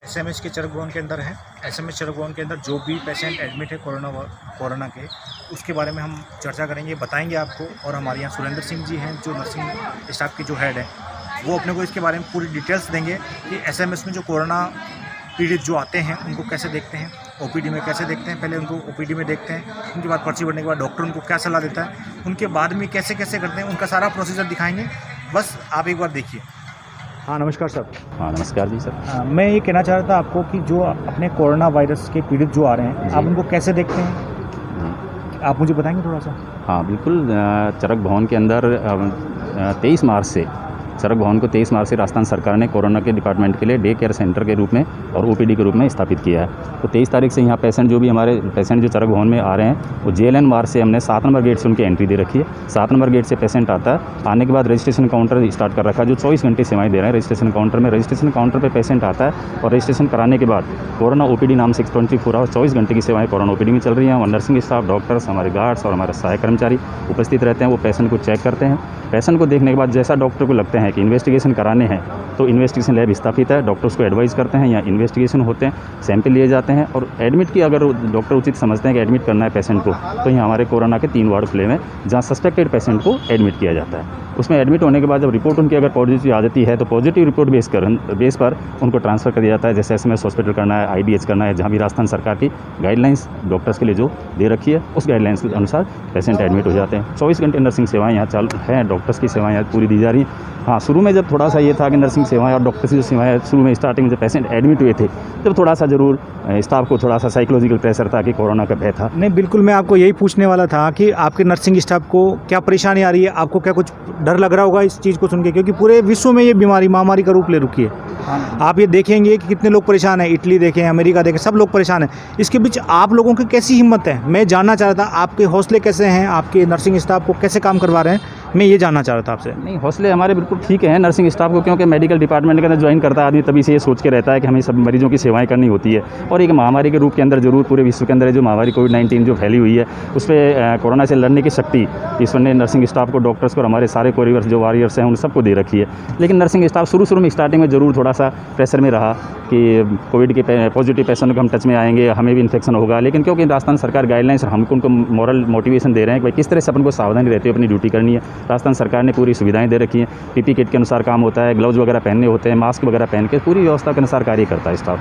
SMS के चरक भवन के अंदर है। एसएमएस चरक भवन के अंदर जो भी पेशेंट एडमिट है कोरोना के, उसके बारे में हम चर्चा करेंगे, बताएंगे आपको। और हमारे यहाँ सुरेंद्र सिंह जी हैं जो नर्सिंग स्टाफ के जो हेड है, वो अपने को इसके बारे में पूरी डिटेल्स देंगे कि एसएमएस में जो कोरोना पीड़ित जो आते हैं उनको कैसे देखते हैं, ओपीडी में कैसे देखते हैं। पहले उनको ओपीडी में देखते हैं, उनके बाद पर्ची भरने के बाद डॉक्टर उनको क्या सलाह देता है, उनके बाद में कैसे कैसे करते हैं, उनका सारा प्रोसीजर दिखाएंगे। बस आप एक बार देखिए। हाँ नमस्कार सर। हाँ नमस्कार जी सर। मैं ये कहना चाह रहा था आपको कि जो अपने कोरोना वायरस के पीड़ित जो आ रहे हैं, आप उनको कैसे देखते हैं, आप मुझे बताएंगे थोड़ा सा। हाँ बिल्कुल। चरक भवन के अंदर 23 मार्च से चरक भवन को 23 मार्च से राजस्थान सरकार ने कोरोना के डिपार्टमेंट के लिए डे केयर सेंटर के रूप में और ओपीडी के रूप में स्थापित किया है। तो 23 तारीख से यहाँ पेशेंट जो भी हमारे पेशेंट जो चरक भवन में आ रहे हैं, वो जेएलएन वार्ड से हमने 7 नंबर गेट से उनकी एंट्री दे रखी है। 7 नंबर गेट से पेशेंट आता है, आने के बाद रजिस्ट्रेशन काउंटर स्टार्ट कर रखा है जो 24 घंटे सेवाएं दे रहे हैं। रजिस्ट्रेशन काउंटर में रजिस्ट्रेशन काउंटर पर पेशेंट आता है और रजिस्ट्रेशन कराने के बाद कोरोना ओपीडी नाम से 24 आवर 24 घंटे की सेवाएं कोरोना ओपीडी में चल रही हैं। और नर्सिंग स्टाफ, डॉक्टर्स, हमारे गार्ड्स और हमारे सहायक कर्मचारी उपस्थित रहते हैं। वो पेशेंट को चेक करते हैं। पेशेंट को देखने के बाद जैसा डॉक्टर को लगता है कि इन्वेस्टिगेशन कराने हैं, तो इन्वेस्टिगेशन लैब स्थापित है, डॉक्टर्स को एडवाइस करते हैं, या इन्वेस्टिगेशन होते हैं, सैंपल लिए जाते हैं। और एडमिट की अगर डॉक्टर उचित समझते हैं कि एडमिट करना है पेशेंट को, तो यहाँ हमारे कोरोना के 3 वार्ड खुले हैं जहाँ सस्पेक्टेड पेशेंट को एडमिट किया जाता है। उसमें एडमिट होने के बाद जब रिपोर्ट उनकी अगर पॉजिटिव आ जाती है, तो पॉजिटिव रिपोर्ट बेस पर उनको ट्रांसफ़र कर दिया जाता है। जैसे एसएमएस हॉस्पिटल करना है, आईडीएच करना है, जहाँ भी राजस्थान सरकार की गाइडलाइंस डॉक्टर्स के लिए जो दे रखी है, उस गाइडलाइंस के अनुसार पेशेंट एडमिट हो जाते हैं। 24 घंटे नर्सिंग सेवाएं यहाँ चालू हैं, डॉक्टर्स की सेवाएं यहाँ पूरी दी जा रही हैं। हाँ, शुरू में जब थोड़ा सा ये था कि नर्सिंग सेवाएं और डॉक्टर्स की जो सेवाएं शुरू में स्टार्टिंग में जब पेशेंट एडमिट हुए थे, तब थोड़ा सा ज़रूर स्टाफ को थोड़ा सा साइकोलॉजिकल प्रेशर था कि कोरोना का भय था। नहीं बिल्कुल, मैं आपको यही पूछने वाला था कि आपके नर्सिंग स्टाफ को क्या परेशानी आ रही है, आपको क्या कुछ डर लग रहा होगा इस चीज़ को सुन के, क्योंकि पूरे विश्व में ये बीमारी महामारी का रूप ले रुकी है। आप ये देखेंगे कि कितने लोग परेशान हैं, इटली देखें, अमेरिका देखें, सब लोग परेशान हैं। इसके बीच आप लोगों की कैसी हिम्मत है, मैं जानना चाह रहा था। आपके हौसले कैसे हैं, आपके नर्सिंग स्टाफ को कैसे काम करवा रहे हैं, मैं ये जानना चाह रहा था आपसे। नहीं, हौसले हमारे बिल्कुल ठीक हैं नर्सिंग स्टाफ को, क्योंकि मेडिकल डिपार्टमेंट के अंदर ज्वाइन करता है आदमी, तभी से ये सोच के रहता है कि हमें सब मरीजों की सेवाएं करनी होती है। और एक महामारी के रूप के अंदर जरूर पूरे विश्व के अंदर जो महामारी कोविड-19 जो फैली हुई है, उस पर कोरोना से लड़ने की शक्ति ईश्वर ने नर्सिंग स्टाफ को, डॉक्टर्स को और हमारे सारे कोरियर्स जो वॉरियर्स हैं उन सबको दे रखी है। लेकिन नर्सिंग स्टाफ शुरू में स्टार्टिंग में ज़रूर थोड़ा सा प्रेशर में रहा कि कोविड के पॉजिटिव पेशेंट को हम टच में आएंगे, हमें भी इन्फेक्शन होगा। लेकिन क्योंकि राजस्थान सरकार गाइडलाइंस और हमको उनको मॉरल मोटिवेशन दे रहे हैं कि भाई किस तरह से अपन को सावधानी रहती है अपनी ड्यूटी करनी है। राजस्थान सरकार ने पूरी सुविधाएं दे रखी हैं, पीपी किट के अनुसार काम होता है, ग्लव्स वगैरह पहनने होते हैं, मास्क वगैरह पहन के पूरी व्यवस्था के अनुसार कार्य करता है स्टाफ।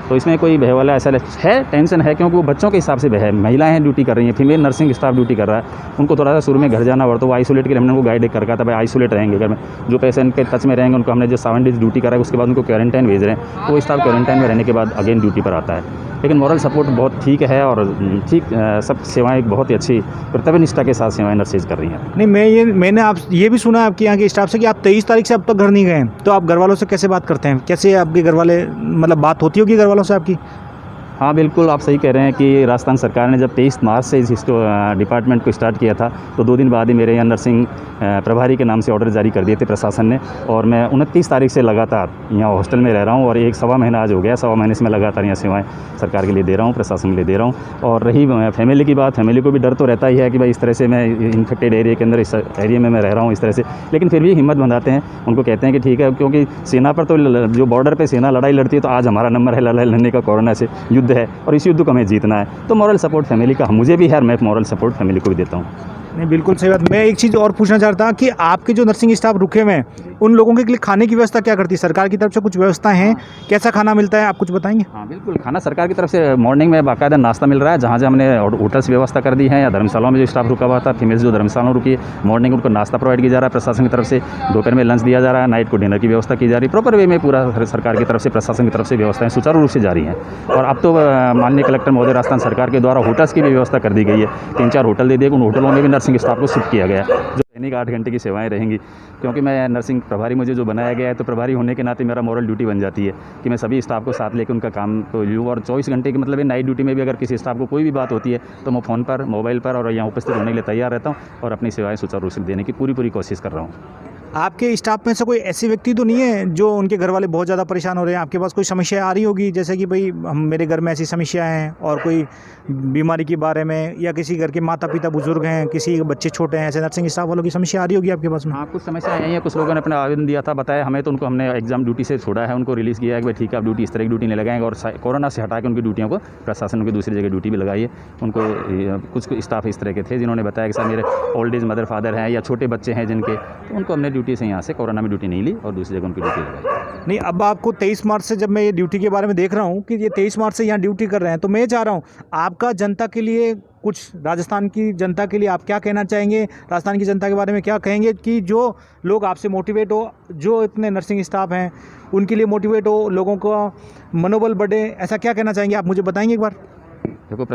तो इसमें कोई भय वाला ऐसा है, टेंशन है, क्योंकि वो बच्चों के हिसाब से भय है। महिलाएं हैं ड्यूटी कर रही हैं, फीमेल नर्सिंग स्टाफ ड्यूटी कर रहा है, उनको थोड़ा सा शुरू में घर जाना पड़ता है। वो आइसोलेट के लिए हमने उनको गाइड कर रखा था, भाई आइसोलेट रहेंगे घर में, जो पेशेंट के टच में रहेंगे उनको हमने जो 7 डेज ड्यूटी करा है, उसके बाद उनको क्वारंटाइन भेज रहे हैं। तो वो स्टाफ क्वारंटाइन में रहने के बाद अगेन ड्यूटी पर आता है। लेकिन मॉरल सपोर्ट बहुत ठीक है और ठीक सब सेवाएं बहुत ही अच्छी कर्तव्य निष्ठा के साथ सेवाएं नर्सेज कर रही हैं। नहीं, मैंने आप ये भी सुना है आपके यहाँ के स्टाफ से कि आप 23 तारीख से अब तक घर नहीं गए हैं, तो आप घर वालों से कैसे बात करते हैं, कैसे आपके घर वाले, मतलब बात होती होगी घर वालों से आपकी? हाँ बिल्कुल, आप सही कह रहे हैं कि राजस्थान सरकार ने जब 23 मार्च से इस डिपार्टमेंट को स्टार्ट किया था, तो 2 दिन बाद ही मेरे यहाँ नर्सिंग प्रभारी के नाम से ऑर्डर जारी कर दिए थे प्रशासन ने। और मैं 29 तारीख से लगातार यहाँ हॉस्टल में रह रहा हूँ और 1-1.25 महीना आज हो गया। 1.25 महीने से मैं लगातार यहाँ सेवाएं सरकार के लिए दे रहा हूँ, प्रशासन के लिए दे रहा हूँ। और रही फैमिली की बात, फैमिली को भी डर तो रहता ही है कि भाई इस तरह से मैं इन्फेक्टेड एरिया के अंदर, इस एरिया में मैं रह रहा हूँ इस तरह से। लेकिन फिर भी हिम्मत बंधाते हैं, उनको कहते हैं कि ठीक है, क्योंकि सेना पर तो जो बॉर्डर पर सेना लड़ाई लड़ती है, तो आज हमारा नंबर है लड़ाई लड़ने का, कोरोना से युद्ध है और इस युद्ध को हमें जीतना है। तो मॉरल सपोर्ट फैमिली का मुझे भी है, मैं मॉरल सपोर्ट फैमिली को भी देता हूँ। नहीं बिल्कुल सही बात। मैं एक चीज़ और पूछना चाहता हूँ कि आपके जो नर्सिंग स्टाफ रुके हुए हैं, उन लोगों के लिए खाने की व्यवस्था क्या करती है सरकार की तरफ से? कुछ व्यवस्था है, कैसा खाना मिलता है, आप कुछ बताएंगे? हाँ बिल्कुल, खाना सरकार की तरफ से मॉर्निंग में बाकायदा नाश्ता मिल रहा है। जहाँ हमने होटल्स की व्यवस्था कर दी है, या धर्मशालाओं में जो स्टाफ रुका हुआ था, फीमेल्स जो धर्मशालाओं रुकी है, मॉर्निंग उनको नाश्ता प्रोवाइड किया जा रहा है प्रशासन की तरफ से, दोपहर में लंच दिया जा रहा है, नाइट को डिनर की व्यवस्था की जा रही है। प्रॉपर वे में पूरा सरकार की तरफ से, प्रशासन की तरफ से व्यवस्थाएं सुचारू रूप से जारी हैं। और अब तो माननीय कलेक्टर महोदय राजस्थान सरकार के द्वारा होटल्स की भी व्यवस्था कर दी गई है। 3-4 होटल दे दिए, उन होटलों में भी नर्सिंग स्टाफ को शिफ्ट किया गया है, जो दैनिक 8 घंटे की सेवाएं रहेंगी। क्योंकि मैं नर्सिंग प्रभारी मुझे जो बनाया गया है, तो प्रभारी होने के नाते मेरा मॉरल ड्यूटी बन जाती है कि मैं सभी स्टाफ को साथ लेकर उनका काम को लूँ। और 24 घंटे की मतलब नाइट ड्यूटी में भी अगर किसी स्टाफ को कोई भी बात होती है, तो मैं फ़ोन पर, मोबाइल पर और यहाँ उपस्थित होने के लिए तैयार रहता हूँ और अपनी सेवाएं सुचारू रूप से देने की पूरी कोशिश कर रहा हूँ। आपके स्टाफ में से कोई ऐसे व्यक्ति तो नहीं है जो उनके घर वाले बहुत ज़्यादा परेशान हो रहे हैं? आपके पास कोई समस्या आ रही होगी, जैसे कि भाई हम मेरे घर में ऐसी समस्याएं हैं, और कोई बीमारी के बारे में, या किसी घर के माता पिता बुजुर्ग हैं, किसी के बच्चे छोटे हैं, ऐसे नर्सिंग स्टाफ वालों की समस्या आ रही होगी आपके पास में? हाँ, कुछ समस्याएँ आई हैं, कुछ लोगों ने अपना आवेदन दिया था, बताया हमें, तो उनको हमने एग्ज़ाम ड्यूटी से छोड़ा है, उनको रिलीज़ किया है कि भाई ठीक है, आप ड्यूटी इस तरह की ड्यूटी नहीं लगाएंगे, और कोरोना से हटा के उनकी ड्यूटियों को प्रशासन की दूसरी जगह ड्यूटी भी लगाई है उनको। कुछ स्टाफ इस तरह के थे जिन्होंने बताया कि सर मेरे ओल्ड एज मदर फादर हैं या छोटे बच्चे हैं जिनके, तो उनको हमने ड्यूटी से यहाँ से कोरोना में ड्यूटी नहीं ली और दूसरी जगह उनकी ड्यूटी लगाई। नहीं, अब आपको 23 मार्च से, जब मैं ये ड्यूटी के बारे में देख रहा हूँ कि ये 23 मार्च से यहाँ ड्यूटी कर रहे हैं, तो मैं ये चाह रहा हूँ आपका जनता के लिए कुछ, राजस्थान की जनता के लिए आप क्या कहना चाहेंगे? राजस्थान की जनता के बारे में क्या कहेंगे कि जो लोग आपसे मोटिवेट हो, जो इतने नर्सिंग स्टाफ हैं उनके लिए मोटिवेट हो, लोगों का मनोबल बढ़े, ऐसा क्या कहना चाहेंगे? आप मुझे बताएंगे एक बार। देखो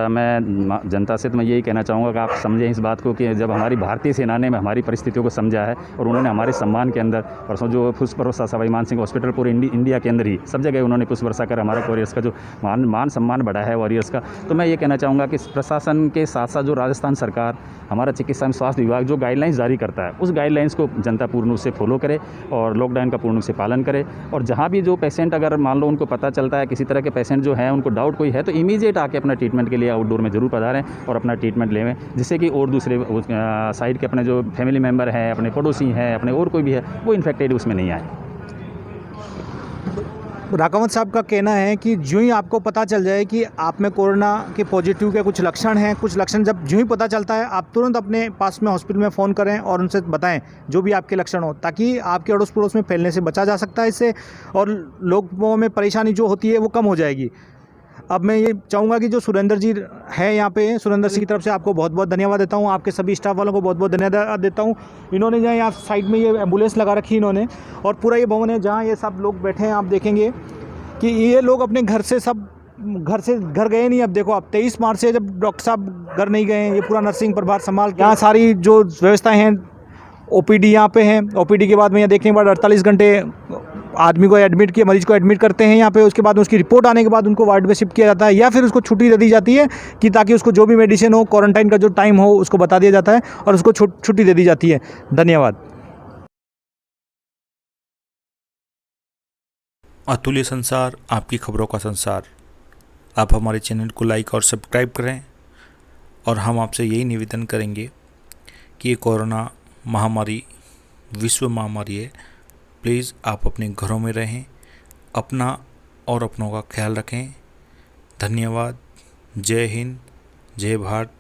मैं जनता से तो मैं यही कहना चाहूँगा कि आप समझें इस बात को कि जब हमारी भारतीय सेना ने हमारी परिस्थितियों को समझा है और उन्होंने हमारे सम्मान के अंदर परसों जो पुष्प वर्षा सवाई मान सिंह हॉस्पिटल पूरे इंडिया के अंदर ही सब जगह उन्होंने पुष्प वर्षा कर हमारे वॉरियर्स का जो मान सम्मान बढ़ा है वॉरियर्स का, तो मैं ये कहना चाहूँगा कि प्रशासन के साथ साथ जो राजस्थान सरकार, हमारा चिकित्सा एवं स्वास्थ्य विभाग जो गाइडलाइंस जारी करता है, उस गाइडलाइंस को जनता पूर्ण रूप से फॉलो करे और लॉकडाउन का पूर्ण रूप से पालन करे। और जहाँ भी जो पेशेंट, अगर मान लो उनको पता चलता है किसी तरह के पेशेंट जो हैं उनको डाउट कोई है, तो इमीडिएट आके अपना ट्रीटमेंट के लिए आउटडोर में ज़रूर पधारें और अपना ट्रीटमेंट लेवें, जिससे कि और दूसरे साइड के अपने जो फैमिली मेम्बर हैं, अपने पड़ोसी हैं, अपने और कोई भी है, वो इन्फेक्टेड उसमें नहीं आए। राकावत साहब का कहना है कि जो ही आपको पता चल जाए कि आप में कोरोना के पॉजिटिव के कुछ लक्षण हैं, कुछ लक्षण जब जो ही पता चलता है, आप तुरंत अपने पास में हॉस्पिटल में फ़ोन करें और उनसे बताएं जो भी आपके लक्षण हो, ताकि आपके अड़ोस पड़ोस में फैलने से बचा जा सकता है इससे, और लोगों में परेशानी जो होती है वो कम हो जाएगी। अब मैं ये चाहूँगा कि जो सुरेंद्र जी है यहाँ पे, सुरेंद्र सिंह की तरफ से आपको बहुत बहुत धन्यवाद देता हूँ, आपके सभी स्टाफ वालों को बहुत बहुत धन्यवाद देता हूँ। इन्होंने जो यहाँ साइड में ये एम्बुलेंस लगा रखी इन्होंने, और पूरा ये भवन है जहाँ ये सब लोग बैठे हैं। आप देखेंगे कि ये लोग अपने घर से घर गए नहीं। अब देखो, आप 23 मार्च से जब डॉक्टर साहब घर नहीं गए, ये पूरा नर्सिंग प्रभार संभाल, यहाँ सारी जो व्यवस्थाएँ हैं, OPD यहाँ पे है। OPD के बाद में यहाँ देखने के बाद 48 घंटे आदमी को एडमिट किया, मरीज को एडमिट करते हैं यहाँ पे। उसके बाद उसकी रिपोर्ट आने के बाद उनको वार्ड में शिफ्ट किया जाता है, या फिर उसको छुट्टी दे दी जाती है कि ताकि उसको जो भी मेडिसिन हो, क्वारंटाइन का जो टाइम हो, उसको बता दिया जाता है और उसको छुट्टी दे दी जाती है। धन्यवाद। अतुल्य संसार, आपकी खबरों का संसार। आप हमारे चैनल को लाइक और सब्सक्राइब करें, और हम आपसे यही निवेदन करेंगे कि ये कोरोना महामारी विश्व महामारी है। प्लीज़ आप अपने घरों में रहें, अपना और अपनों का ख्याल रखें। धन्यवाद। जय हिंद, जय भारत,